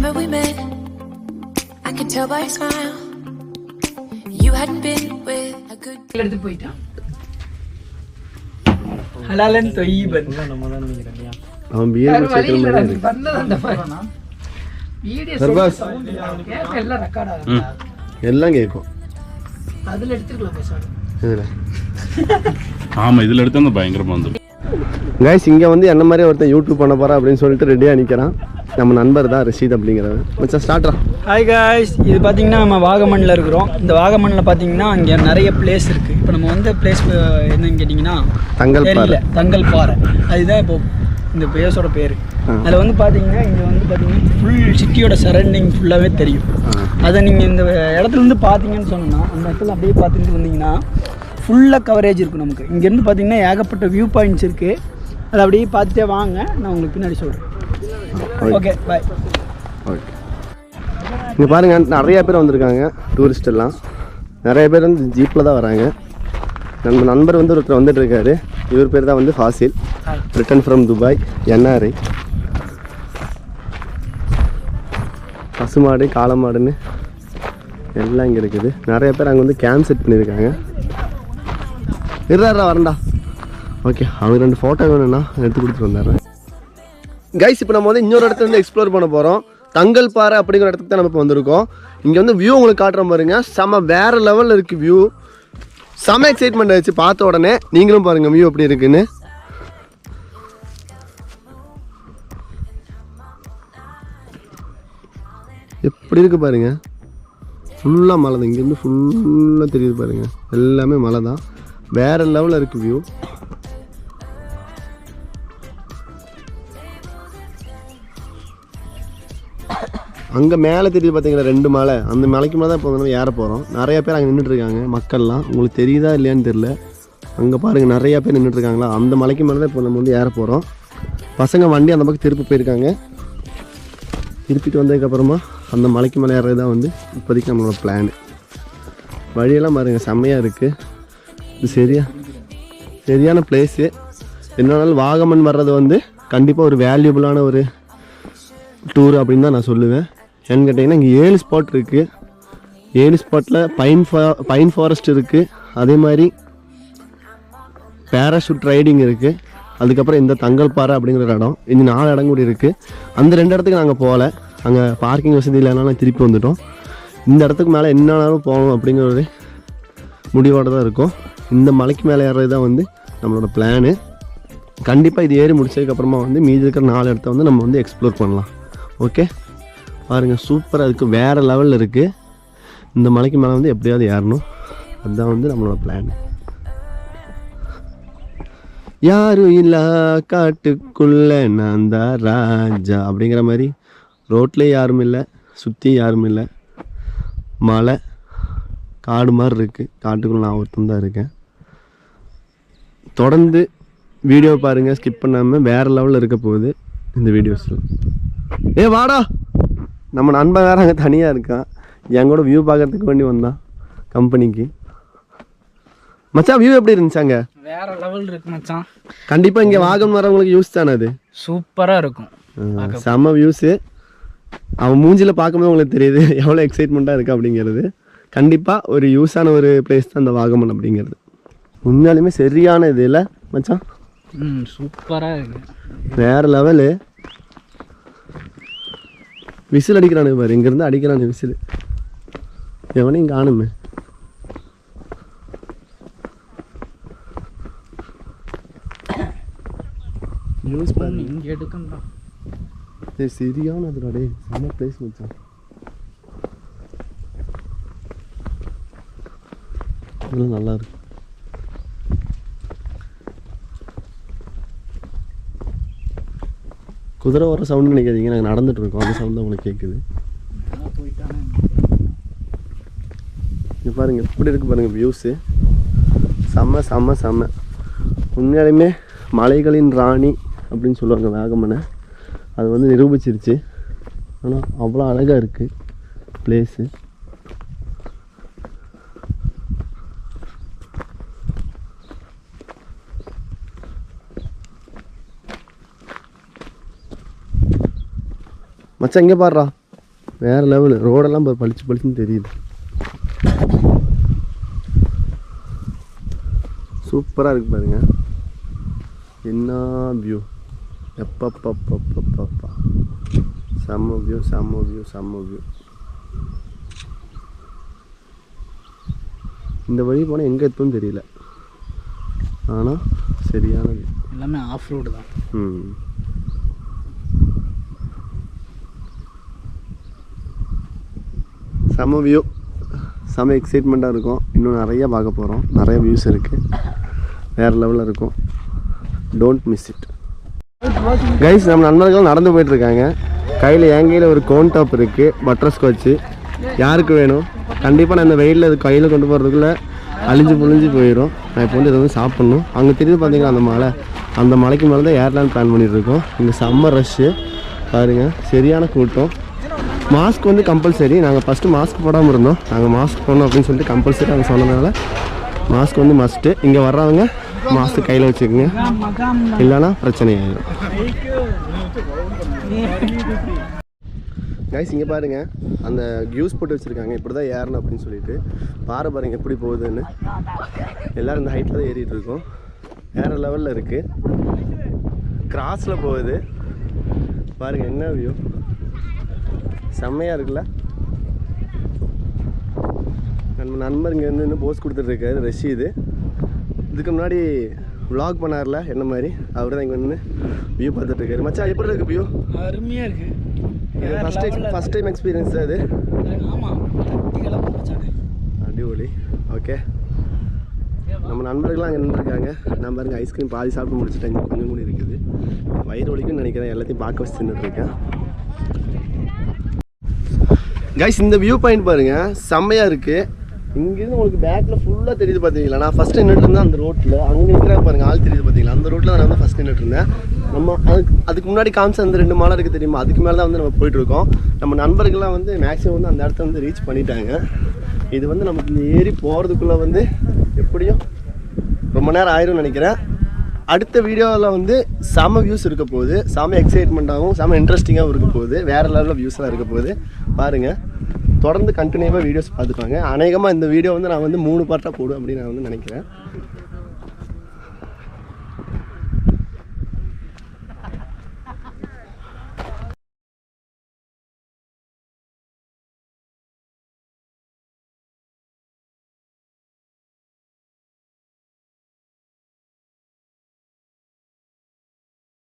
remember we met. I could tell by your smile you hadn't been with a good. எடுத்து போயிட்டான். ஹலாலன் தொய்யிபன். அவன் pier குடிச்சிட்டு வந்தது அந்த மாதிரி. வீடியோ சவுண்ட் எல்லாம் ரெக்கார்ட் ஆகுது. எல்லாம் கேட்கும். அதுல எடுத்துக்கலாம் பேசாத. இதுல. ஆமா இதுல எடுத்தா பயங்கரமா வந்துரும். गाइस இங்க வந்து என்ன மாதிரி ஒருத்தன் யூடியூப் பண்ண போறா அப்படினு சொல்லிட்டு ரெடியா நிக்கறான். நம்ம நண்பர் தான் ரஷீத் அப்படிங்கறவர். மச்சான் ஸ்டார்ட்ரா. ஹாய் गाइस இது பாத்தீங்கன்னா நம்ம வாகமன்ல இருக்கிறோம். இந்த வாகமன்ல பாத்தீங்கன்னா அங்க நிறைய பிளேஸ் இருக்கு. இப்போ நம்ம வந்த பிளேஸ் என்னன்னு கேட்டிங்கனா தங்கல்பாறை. தங்கல்பாறை. அதுதான் இப்போ இந்த பிளேஸோட பேரு. அதுல வந்து பாத்தீங்கன்னா இங்க வந்து பாத்தீங்கன்னா ஃபுல் சிட்டியோட சரௌண்டிங் ஃபுல்லாவே தெரியும். அத நீங்க இந்த இடத்துல இருந்து பாத்தீங்கன்னு சொன்னா அந்த இடத்துல அப்படியே பாத்துட்டு வந்தீங்கன்னா ஃபுல்லா கவரேஜ் இருக்கும் நமக்கு. இங்க இருந்து பாத்தீங்கன்னா ஏகப்பட்ட வியூ பாயிண்ட்ஸ் இருக்கு. அதை அப்படியே பார்த்துட்டே வாங்க, நான் உங்களுக்கு பின்னாடி சொல்கிறேன். Okay bye. ஓகே இங்கே பாருங்கள் நிறைய பேர் வந்திருக்காங்க. டூரிஸ்ட் எல்லாம் நிறைய பேர் வந்து ஜீப்பில் தான் வராங்க. நம்ம நண்பர் வந்து ஒருத்தர் வந்துட்டு இருக்காரு. இவர் பேர் தான் வந்து Fazil, return from Dubai, NRI. பசுமாடு காளமாடுன்னு எல்லாம் இங்கே இருக்குது. நிறைய பேர் அங்கே வந்து கேம்ப் செட் பண்ணியிருக்காங்க. இருடா வரண்டா. ஓகே அவனுக்கு 2 ஃபோட்டோ வேணும்னா எடுத்து கொடுத்துட்டு வந்துடுறேன். கைஸ் இப்போ நம்ம வந்து இன்னொரு இடத்துல வந்து எக்ஸ்ப்ளோர் பண்ண போகிறோம். தங்கல்பாறை அப்படிங்கிற இடத்துக்கு தான் நம்ம இப்போ வந்திருக்கோம். இங்கே வந்து வியூ உங்களுக்கு காட்டுறோம் பாருங்க. செம்ம வேறு லெவலில் இருக்குது வியூ. செம்ம எக்ஸைட்மெண்ட் ஆயிடுச்சு பார்த்த உடனே. நீங்களும் பாருங்கள் வியூ எப்படி இருக்குன்னு. எப்படி இருக்குது பாருங்கள். ஃபுல்லாக மலை தான். இங்கேருந்து ஃபுல்லாக தெரியுது பாருங்கள். எல்லாமே மலை தான். வேறு லெவலில் இருக்குது வியூ. அங்கே மேலே தெரியுது பார்த்தீங்களா 2 மலை. அந்த மலைக்கு மேலே தான் இப்போ நம்ம ஏற போகிறோம். நிறைய பேர் அங்கே நின்றுட்டுருக்காங்க மக்கள்லாம். உங்களுக்கு தெரியுதா இல்லையான்னு தெரில. அங்கே பாருங்கள் நிறையா பேர் நின்றுட்டுருக்காங்களா. அந்த மலைக்கு மேலே தான் இப்போ நம்ம வந்து ஏற போகிறோம். பசங்க வண்டி அந்த பக்கம் திருப்பி போயிருக்காங்க. திருப்பிட்டு வந்ததுக்கப்புறமா அந்த மலைக்கு மேலே ஏறது தான் வந்து இப்போதைக்கு நம்மளோட பிளான். வழியெல்லாம் பாருங்கள் செம்மையாக இருக்குது. இது சரியான பிளேஸு. என்னன்னாலும் வாகமன் வர்றது வந்து கண்டிப்பாக ஒரு வேல்யூபிளான ஒரு டூர் அப்படின்னு தான் நான் சொல்லுவேன். ஏன்னு கேட்டிங்கன்னா இங்கே 7 ஸ்பாட் இருக்குது. 7 ஸ்பாட்டில் பைன் ஃபாரஸ்ட் இருக்குது. அதே மாதிரி பேராஷூட் ரைடிங் இருக்குது. அதுக்கப்புறம் இந்த தங்கல்பாறை அப்படிங்கிற இடம். இந்த 4 இடம் கூட இருக்குது. அந்த 2 இடத்துக்கு நாங்கள் போகல. அங்கே பார்க்கிங் வசதி இல்லைனாலும் திருப்பி வந்துட்டோம். இந்த இடத்துக்கு மேலே என்னன்னாலும் போகணும் அப்படிங்கிற ஒரு முடிவோடு தான் இருக்கும். இந்த மலைக்கு மேலே ஏறது தான் வந்து நம்மளோட பிளானு. கண்டிப்பாக இது ஏறி முடிச்சதுக்கப்புறமா வந்து மீதி இருக்கிற 4 இடத்த வந்து நம்ம வந்து எக்ஸ்ப்ளோர் பண்ணலாம். ஓகே பாருங்கள் சூப்பராக இருக்குது. வேறு லெவலில் இருக்குது. இந்த மலைக்கு மேலே வந்து எப்படியாவது ஏறணும். அதுதான் வந்து நம்மளோட பிளான். யாரும் இல்லை காட்டுக்குள்ள நான் தான் ராஜா அப்படிங்கிற மாதிரி ரோட்லேயே யாரும் இல்லை, சுற்றி யாரும் இல்லை. மலை காடு மாதிரி இருக்குது. காட்டுக்குள்ளே நான் ஒருத்தன் தான் இருக்கேன். தொடர்ந்து வீடியோ பாருங்கள், ஸ்கிப் பண்ணாமல். வேறு லெவலில் இருக்க போகுது இந்த வீடியோஸில். வாடா நம்ம நண்பன் வேறு அங்கே தனியாக இருக்கான். என் கூட வியூ பார்க்கறதுக்கு வேண்டி வந்தான் கம்பெனிக்கு. மச்சான் வியூ எப்படி இருந்துச்சு? அங்கே வேற லெவல் இருக்கு மச்சான். கண்டிப்பாக இங்கே வாகனம் வரவங்களுக்கு யூஸ் தானே அது. சூப்பராக இருக்கும். செம்ம வியூஸு. அவன் மூஞ்சில் பார்க்கும்போது உங்களுக்கு தெரியுது எவ்வளோ எக்ஸைட்மெண்ட்டாக இருக்குது அப்படிங்கிறது. கண்டிப்பாக ஒரு யூஸான ஒரு பிளேஸ் தான் அந்த வாகமன் அப்படிங்கிறது. உண்மையாலுமே சரியான இது இல்லை மச்சான்? சூப்பராக இருக்கு. வேறு லெவலு. விசில் அடிக்கிறானு பாரு. இங்கேருந்து அடிக்கிறானு விசில். எவனையும் காணுமே. நியூஸ் பாரு. இங்கே எடுக்கணும். சரியானதுடா டே. செம்ம பிளேஸ் மச்சான். இதெல்லாம் நல்லா இருக்கு. குதிரை வர சவுண்ட் நினைக்காதீங்க. நாங்கள் நடந்துட்டு இருக்கோம். அந்த சவுண்ட் தான் உங்களுக்கு கேட்குது. இங்கே பாருங்கள் எப்படி இருக்குது பாருங்கள் வியூஸு. செம்ம செம்ம செம்ம. உண்மையாலுமே மலைகளின் ராணி அப்படின்னு சொல்லுவாங்க வாகமனை. அது வந்து நிரூபிச்சிருச்சு. ஆனால் அவ்வளோ அழகாக இருக்குது பிளேஸு. மச்சான் இங்கே பாடுறா. வேறு லெவலு. ரோடெல்லாம் பளிச்சு பளிச்சுன்னு தெரியுது. சூப்பராக இருக்குது பாருங்க. என்ன வியூ! எப்பப்பப்பப்பப்பா, செம்ம வியூ, செம்ம வியூ, செம்ம வியூ. இந்த வழி போனால் எங்கே எத்தும் தெரியல, ஆனால் சரியான வியூ. எல்லாமே ஆஃப் ரோடு தான். செம்ம வியூ, செம்ம எக்ஸைட்மெண்ட்டாக இருக்கும். இன்னும் நிறையா பார்க்க போகிறோம். நிறைய வியூஸ் இருக்குது, வேறு லெவலில் இருக்கும். Don't miss it guys. நம்ம நண்பர்கள் நடந்து போயிட்டுருக்காங்க. கையில் என் கையில் ஒரு கோன் டாப் இருக்குது, பட்டர் ஸ்காட்சு. யாருக்கு வேணும்? கண்டிப்பாக நான் இந்த வெயிலில் இது கையில் கொண்டு போகிறதுக்குள்ளே அழிஞ்சு புழிஞ்சு போயிடும். நான் இப்போ வந்து இதை வந்து சாப்பிட்ணும். அங்கே தெரியுது பார்த்தீங்களா அந்த மலை, அந்த மலைக்கு மேலே தான் ஏர்லாண்ட் பிளான் பண்ணிகிட்ருக்கோம். இங்கே செம்ம ரஷ்ஷு பாருங்கள், சரியான கூட்டம். மாஸ்க் வந்து கம்பல்சரி. நாங்கள் ஃபஸ்ட்டு மாஸ்க் போடாமல் இருந்தோம். நாங்கள் மாஸ்க் போடணும் அப்படின்னு சொல்லிட்டு கம்பல்சரி அவங்க சொன்னதுனால மாஸ்க் வந்து மஸ்ட்டு. இங்கே வர்றவங்க மாஸ்க் கையில் வச்சுக்கோங்க, இல்லைன்னா பிரச்சனை ஆகிடும். கைஸ் இங்கே பாருங்கள், அந்த கியூஸ் போட்டு வச்சுருக்காங்க, இப்படி தான் ஏறணும் அப்படின்னு சொல்லிட்டு. பாறை பாருங்க எப்படி போகுதுன்னு. எல்லோரும் இந்த ஹைட்டில் தான் ஏறிட்டு இருக்கோம். வேறு லெவலில் இருக்குது. கிராஸில் போகுது பாருங்கள், என்ன வியூ! செம்மையாக இருக்குல்ல. நம்ம நண்பர் இங்கே வந்து இன்னும் போஸ்ட் கொடுத்துட்ருக்காரு, ரஷீது. இதுக்கு முன்னாடி விளாக் பண்ணார்ல என்ன மாதிரி, அவர் தான் இங்கே வந்து வியூ பார்த்துட்ருக்காரு. மச்சான் எப்படி இருக்குது வியூ? அருமையாக இருக்குது. ஃபஸ்ட் டைம் எக்ஸ்பீரியன்ஸ் அது. ஆமாம், அடிபொலி. ஓகே, நம்ம நண்பர்கள்லாம் அங்கே நின்றுருக்காங்க. நான் பாருங்க ஐஸ்கிரீம் பாதி சாப்பிட்டு முடிச்சுட்டேன், இங்கே கொஞ்சம் கூட இருக்குது. வயிறு வலிக்குன்னு நினைக்கிறேன், எல்லாத்தையும் பார்க்க வச்சு தின்னுட்ருக்கேன். கைஸ் இந்த வியூ பாயிண்ட் பாருங்கள், செம்மையாக இருக்குது. இங்கேருந்து உங்களுக்கு பேக்கில் ஃபுல்லாக தெரியுது பார்த்தீங்களா. நான் ஃபஸ்ட்டு நின்றுட்டு இருந்தேன் அந்த ரோட்டில். அங்கே நிற்கிறா பாருங்கள், ஆள் தெரியுது பார்த்தீங்களா. அந்த ரோட்டில் தான் நான் வந்து ஃபஸ்ட் நின்றுட்டு இருந்தேன். நம்ம அதுக்கு முன்னாடி காமிச்ச அந்த 2 மலை இருக்குது தெரியுமா, அதுக்கு மேலே தான் வந்து நம்ம போயிட்டுருக்கோம். நம்ம நண்பர்கள்லாம் வந்து மேக்ஸிமம் வந்து அந்த இடத்த வந்து ரீச் பண்ணிட்டாங்க. இது வந்து நமக்கு இந்த ஏறி போகிறதுக்குள்ளே வந்து எப்படியும் ரொம்ப நேரம் ஆயிரும்னு நினைக்கிறேன். அடுத்த வீடியோவில் வந்து செம வியூஸ் இருக்க போகுது, செம எக்ஸைட்மெண்ட்டாகவும் செம இன்ட்ரெஸ்டிங்காகவும் இருக்க போகுது. வேறு லெவலில் வியூஸ்லாம் இருக்க போகுது. பாருங்கள், தொடர்ந்து கண்டினியூவாக வீடியோஸ் பார்த்துப்பாங்க. அநேகமாக இந்த வீடியோ வந்து நான் வந்து 3 பார்ட்டாக போடுவேன் அப்படின்னு நான் வந்து நினைக்கிறேன்.